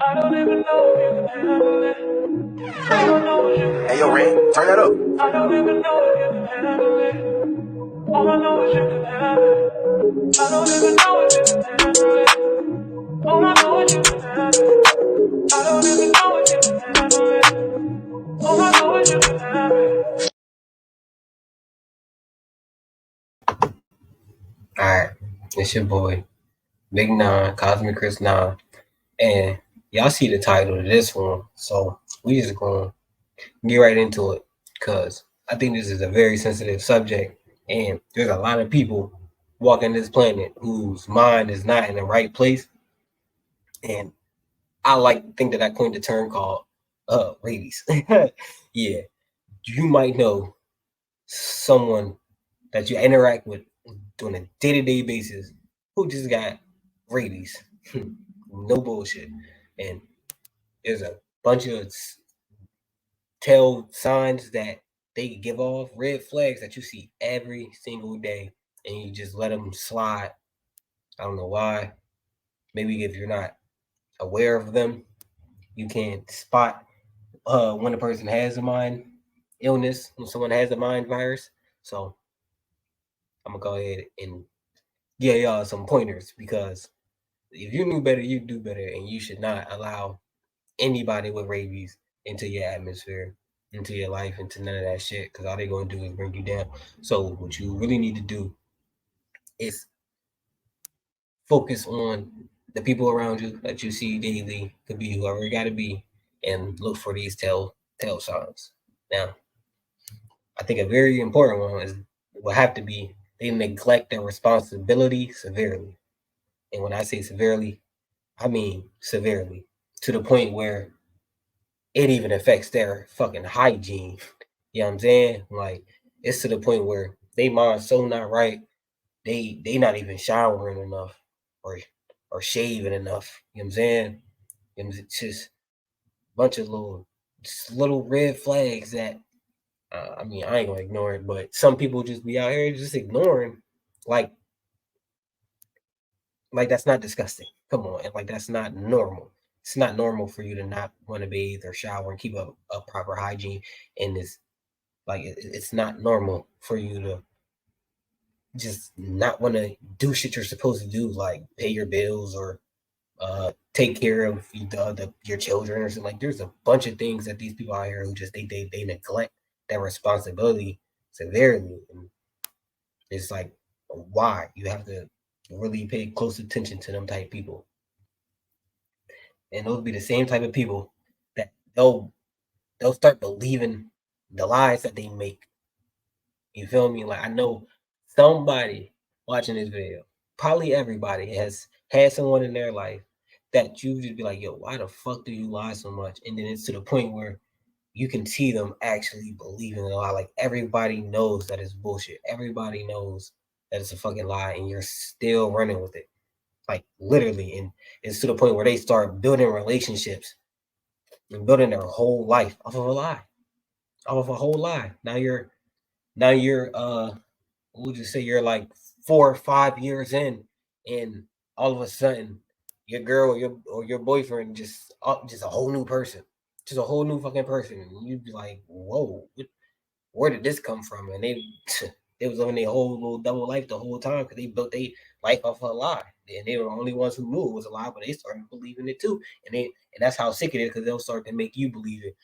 I don't even know if you can handle it. I don't know if you can. Hey, yo, Ren, turn that up. I don't even know if you can handle it. All I know is you can have it. I don't even know if you can handle it. All I know is you can have it. I don't even know if you can handle it. All I know is you can have it. Alright, it's your boy, Big Nine, Cosmic Chris Nine, and y'all see the title of this one, so we just gonna get right into it, cause I think this is a very sensitive subject, and there's a lot of people walking this planet whose mind is not in the right place, and I like to think that I coined the term called rabies. Yeah, you might know someone that you interact with on a day-to-day basis who just got rabies. No bullshit. And there's a bunch of tell signs that they give off, red flags that you see every single day, and you just let them slide. I don't know why. Maybe if you're not aware of them, you can't spot when a person has a mind illness, when someone has a mind virus. So I'm gonna go ahead and give y'all some pointers, because if you knew better, you do better, and you should not allow anybody with rabies into your atmosphere, into your life, into none of that shit, because all they're going to do is bring you down. So what you really need to do is focus on the people around you that you see daily, could be whoever it got to be, and look for these tell signs. Now, I think a very important one will have to be they neglect their responsibility severely. And when I say severely, I mean severely, to the point where it even affects their fucking hygiene. You know what I'm saying? Like, it's to the point where they mind so not right, they not even showering enough or shaving enough. You know what I'm saying? And it's just a bunch of little red flags that I mean, I ain't gonna ignore it, but some people just be out here just ignoring, like that's not disgusting. Come on, and like that's not normal. It's not normal for you to not want to bathe or shower and keep up a proper hygiene. And it's not normal for you to just not want to do shit you're supposed to do, like pay your bills or take care of your children or something. Like, there's a bunch of things that these people out here who just they neglect their responsibility severely, and it's like, why you have to really pay close attention to them type people. And those be the same type of people that they'll start believing the lies that they make. You feel me? Like, I know somebody watching this video, probably everybody, has had someone in their life that you just be like, yo, why the fuck do you lie so much? And then it's to the point where you can see them actually believing the lie. Like, everybody knows that it's bullshit. Everybody knows that it's a fucking lie, and you're still running with it. Like, literally. And it's to the point where they start building relationships and building their whole life off of a lie. Off of a whole lie. Now you're we'll just say you're like 4 or 5 years in, and all of a sudden your girl or your boyfriend just a whole new person, just a whole new fucking person, and you'd be like, whoa, where did this come from? And they they was living their whole little double life the whole time, because they built their life off of a lie, and they were the only ones who knew it was a lie, but they started believing it too, and that's how sick it is, because they'll start to make you believe it.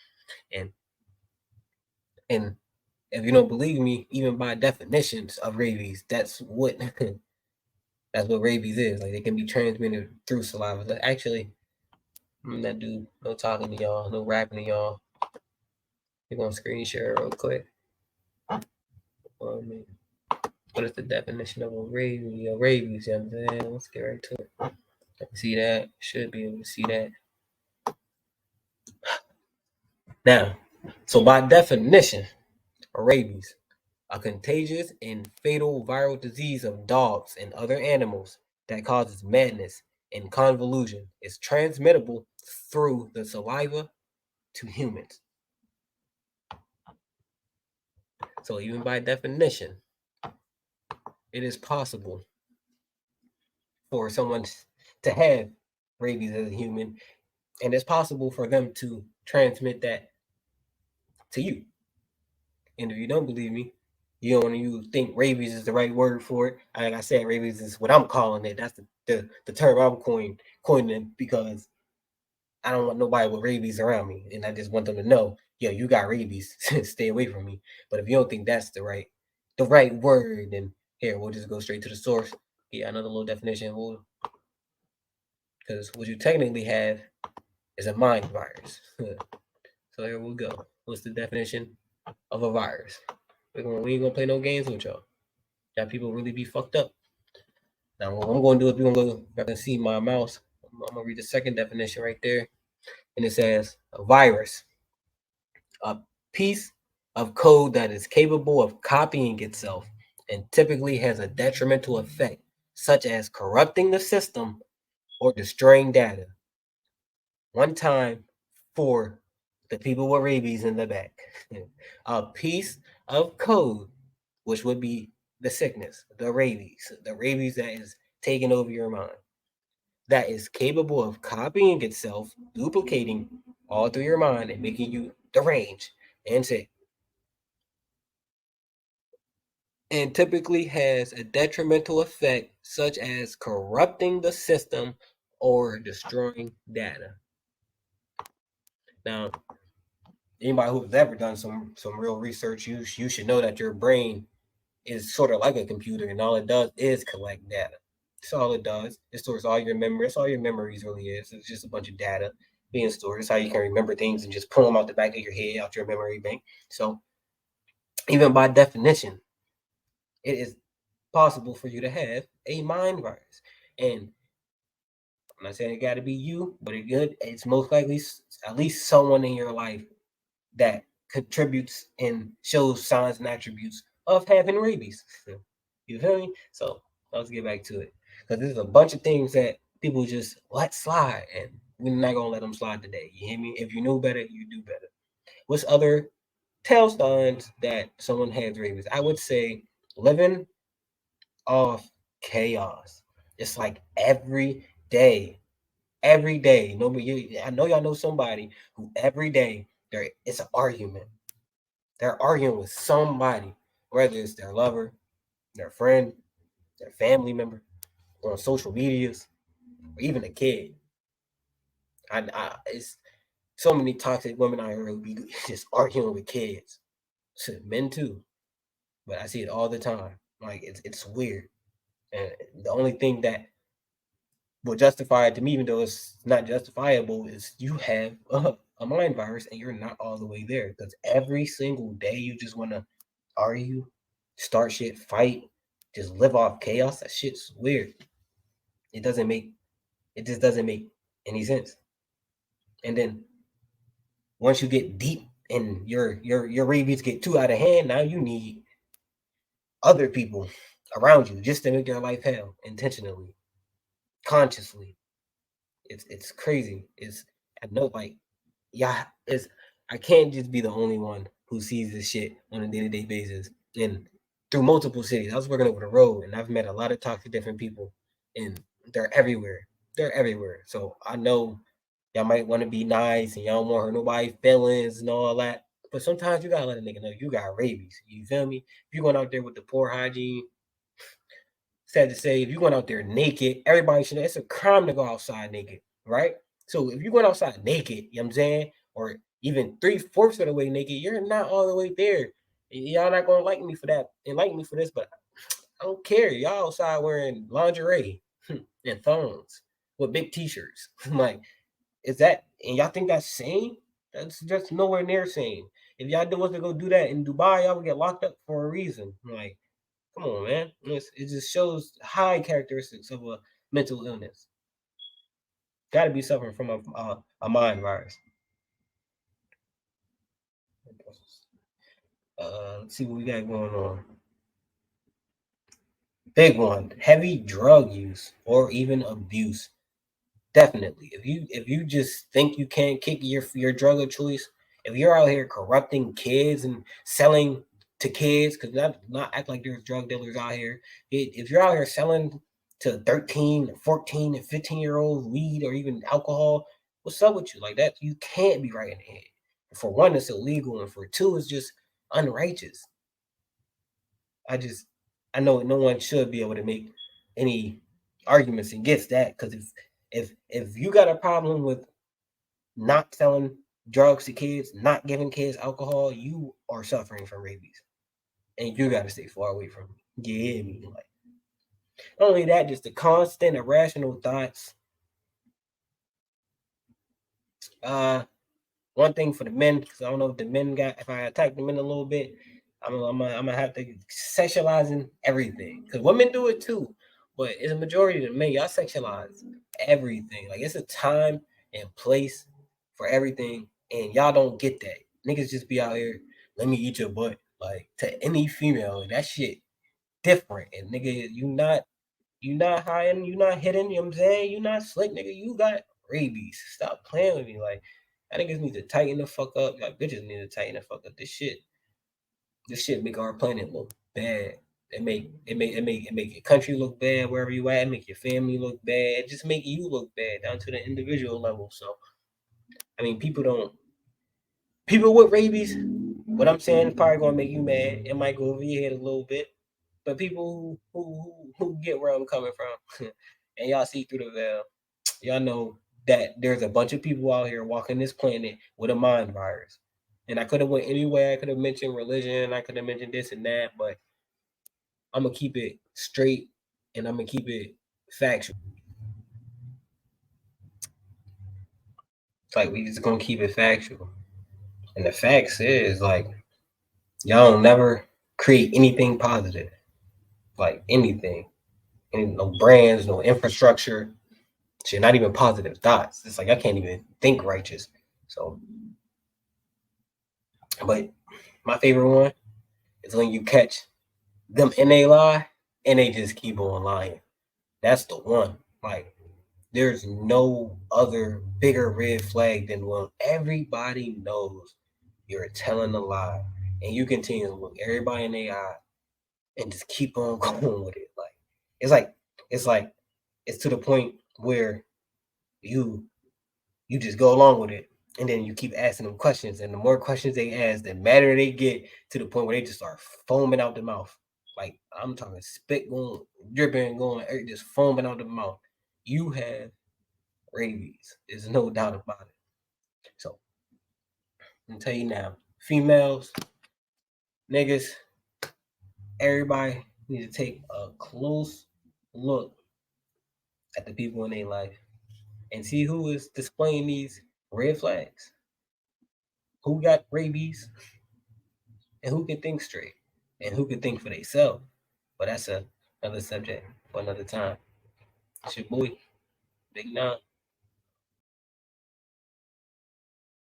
And if you don't believe me, even by definitions of rabies, that's what that's what rabies is. Like, they can be transmitted through saliva. Actually, I'm not do no talking to y'all, no rapping to y'all. We're gonna screen share real quick. What is the definition of a rabies? Rabies, you know what I'm saying? Let's get right to it. I can see that. Should be able to see that. Now, so by definition, rabies, a contagious and fatal viral disease of dogs and other animals that causes madness and convulsion, is transmittable through the saliva to humans. So even by definition, it is possible for someone to have rabies as a human And it's possible for them to transmit that to you. And if you don't believe me, you think rabies is the right word for it. Like I said, rabies is what I'm calling it. That's the term I'm coining because I don't want nobody with rabies around me, and I just want them to know, yo, you got rabies. Stay away from me. But if you don't think that's the right word, then here we'll just go straight to the source. Yeah, another little definition. Because what you technically have is a mind virus. So here we go. What's the definition of a virus? We ain't gonna play no games with y'all. Got people really be fucked up. Now what I'm gonna do is we're gonna go. I can see my mouse. I'm gonna read the second definition right there, and it says a virus, a piece of code that is capable of copying itself and typically has a detrimental effect, such as corrupting the system or destroying data. One time for the people with rabies in the back. A piece of code, which would be the sickness, the rabies that is taking over your mind, that is capable of copying itself, duplicating all through your mind, and making you deranged and sick. And typically has a detrimental effect, such as corrupting the system or destroying data. Now, anybody who's ever done some real research, you should know that your brain is sort of like a computer, and all it does is collect data. That's all it does. It stores all your memory. That's all your memories really is. It's just a bunch of data being stored. It's how you can remember things and just pull them out the back of your head, out your memory bank. So even by definition, it is possible for you to have a mind virus. And I'm not saying it got to be you, but it's most likely at least someone in your life that contributes and shows signs and attributes of having rabies. You feel me? So let's get back to it. Because there's a bunch of things that people just let slide, and we're not gonna let them slide today. You hear me? If you know better, you do better. What's other tell signs that someone has rabies? I would say living off chaos. It's like every day. Nobody, I know y'all know somebody who every day it's an argument. They're arguing with somebody, whether it's their lover, their friend, their family member, or on social medias, or even a kid. It's so many toxic women out here who be just arguing with kids, men too. But I see it all the time. Like it's weird, and the only thing that will justify it to me, even though it's not justifiable, is you have a mind virus and you're not all the way there. Because every single day you just want to argue, start shit, fight, just live off chaos. That shit's weird. It doesn't make it just doesn't make any sense. And then once you get deep and your rabies get too out of hand, now you need other people around you just to make your life hell intentionally, consciously. It's crazy. It's I know like yeah, it's I can't just be the only one who sees this shit on a day-to-day basis and through multiple cities. I was working over the road and I've met a lot of toxic different people and they're everywhere. They're everywhere. So I know y'all might want to be nice and y'all don't want to hurt nobody's feelings and all that. But sometimes you gotta let a nigga know you got rabies. You feel me? If you're going out there with the poor hygiene, sad to say, if you're going out there naked, everybody should know it's a crime to go outside naked, right? So if you're going outside naked, you know what I'm saying, or even three-fourths of the way naked, you're not all the way there. Y'all not gonna like me for that and like me for this, but I don't care. Y'all outside wearing lingerie and thongs with big t-shirts. Like, is that and y'all think that's sane? That's just nowhere near sane. If y'all was to go do that in Dubai, y'all would get locked up for a reason. Like, come on, man. It just shows high characteristics of a mental illness. Got to be suffering from a mind virus. Let's see what we got going on. Big one: heavy drug use or even abuse. Definitely. If you just think you can't kick your drug of choice, if you're out here corrupting kids and selling to kids, because not act like there's drug dealers out here. If you're out here selling to 13, 14, and 15-year-olds weed or even alcohol, What's up with you? Like that, you can't be right in the head. For one, it's illegal, and for two, it's just unrighteous. I just, I know no one should be able to make any arguments against that because if you got a problem with not selling drugs to kids, not giving kids alcohol, you are suffering from rabies, and you got to stay far away from it. You hear me? Like not only that, just the constant irrational thoughts. Uh, One thing for the men, because I don't know if the men got, if I attack the men a little bit, I'm gonna have to sexualizing everything because women do it too, but it's a majority of the men. Y'all sexualize everything. Like it's a time and place for everything, and y'all don't get that. Niggas just be out here. Let me eat your butt, like to any female. That shit different, and nigga, you not hiding, you not hidden, you know what I'm saying? You not slick, nigga. You got rabies. Stop playing with me. Like, I niggas need to tighten the fuck up. Like, bitches need to tighten the fuck up. This shit make our planet look bad. It make your country look bad wherever you at. It make your family look bad. It just make you look bad down to the individual level. So, I mean, people with rabies. What I'm saying is probably gonna make you mad. It might go over your head a little bit. But people who get where I'm coming from, and y'all see through the veil, y'all know that there's a bunch of people out here walking this planet with a mind virus. And I could have went anywhere. I could have mentioned religion. I could have mentioned this and that, but I'm gonna keep it straight and I'm gonna keep it factual. It's like we just gonna keep it factual. And the facts is like y'all don't never create anything positive, like anything. And no brands, no infrastructure, shit, not even positive thoughts. It's like I can't even think righteous. So, but my favorite one is when you catch them and they lie and they just keep on lying. That's the one. Like, there's no other bigger red flag than when everybody knows you're telling a lie and you continue to look everybody in the eye and just keep on going with it. It's like it's like it's to the point where you you just go along with it. And then you keep asking them questions, and the more questions they ask, the madder they get to the point where they just start foaming out the mouth. Like I'm talking spit going, dripping, going, just foaming out the mouth. You have rabies. There's no doubt about it. So I'm tell you now, females, niggas, everybody need to take a close look at the people in their life and see who is displaying these red flags, who got rabies, and who can think straight and who can think for themselves. But that's another subject for another time. It's your boy, Big Nine.